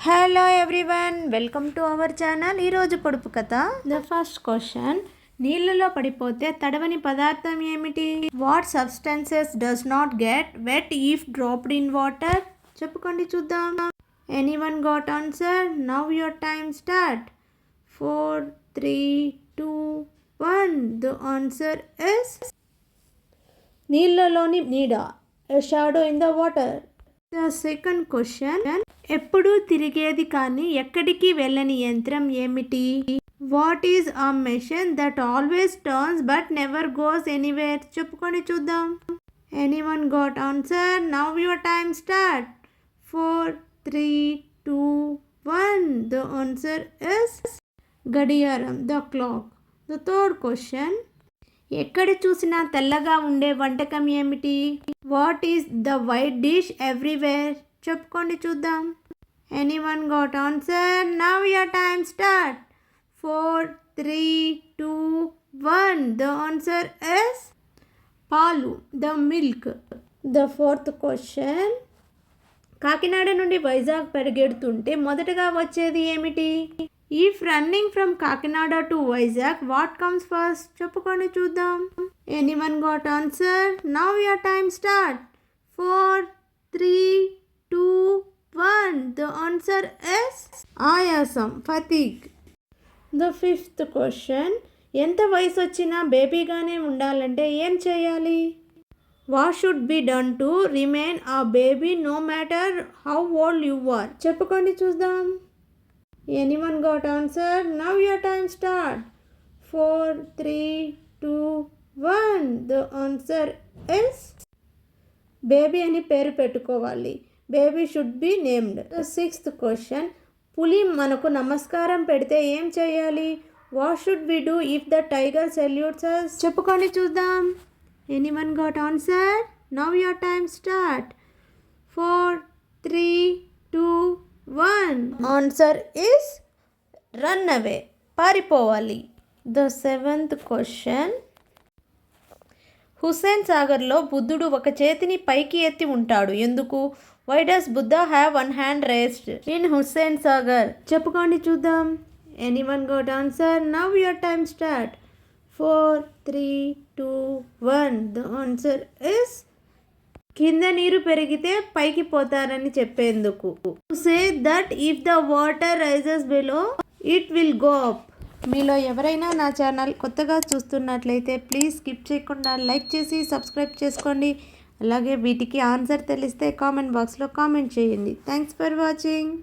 Hello everyone, welcome to our channel. ఈరోజు పొడుపు కథ. ద ఫస్ట్ క్వశ్చన్, నీళ్ళలో పడిపోతే తడవని పదార్థం ఏమిటి? What substances does not get wet if dropped in water? చెప్పుకోండి చూద్దాం. Anyone got answer? Now your time start. 4, 3, 2, 1. The answer is నీళ్ళలోని నీడ, a shadow in the water. The second question, ఎప్పుడు తిరిగేది కానీ ఎక్కడికి వెళ్ళని యంత్రం ఏమిటి? What is a machine that always turns but never goes anywhere? చెప్పుకొని చూద్దాం. Anyone got answer? Now your time start. 4, 3, 2, 1. The answer is గడియారం, the clock. The third question, ఎక్కడ చూసినా తెల్లగా ఉండే వంటకం ఏమిటి? What is the white dish everywhere? చెప్పుకోండి చూద్దాం. Anyone got answer? Now your time start. 4, 3, 2, 1. The answer is పాలు, the milk. The fourth question, Kakinada నుండి వైజాగ్ పరిగెడుతుంటే మొదటగా వచ్చేది ఏమిటి? If running from Kakinada to Vizag, what comes first? చెప్పుకొని చూద్దాం. Anyone got answer? Now your time start. 4, 3, 2, 1. The answer is ఆయాసం, ఫతీగ్. The fifth question, ఎంత వయసు వచ్చినా బేబీగానే ఉండాలంటే ఏం చేయాలి? What should be done to remain a baby no matter how old you are? చెప్పుకోండి చూద్దాం. Anyone got answer? Now your time start. 4, 3, 2, 1. The answer is baby అని పేరు పెట్టుకోవాలి. Baby should be named. The sixth question, పులి మనకు నమస్కారం పెడితే ఏం చేయాలి? What should we do if the tiger salutes us? చెప్పుకొని చూద్దాం. Anyone got answer? Now your time start. 4, 3, 2, 1. Answer is run away, పారిపోవాలి. ద సెవెంత్ క్వశ్చన్, హుస్సేన్ సాగర్లో బుద్ధుడు ఒక చేతిని పైకి ఎత్తి ఉంటాడు ఎందుకు? Why does Buddha have one hand raised in Hussain Sagar? చెప్పుకోండి చూద్దాం. Anyone got answer? Now your time start. 4, 3, 2, 1. The answer is కింద నీరు పెరిగితే పైకి పోతారని చెప్పేందుకు. Say that if the water rises below it will go up. మీలో ఎవరైనా నా ఛానల్ కొత్తగా చూస్తున్నట్లయితే ప్లీజ్ స్కిప్ చేయకుండా లైక్ చేసి సబ్స్క్రైబ్ చేసుకోండి. అలాగే వీటికి ఆన్సర్ తెలిస్తే కామెంట్ బాక్స్లో కామెంట్ చేయండి. Thanks for watching.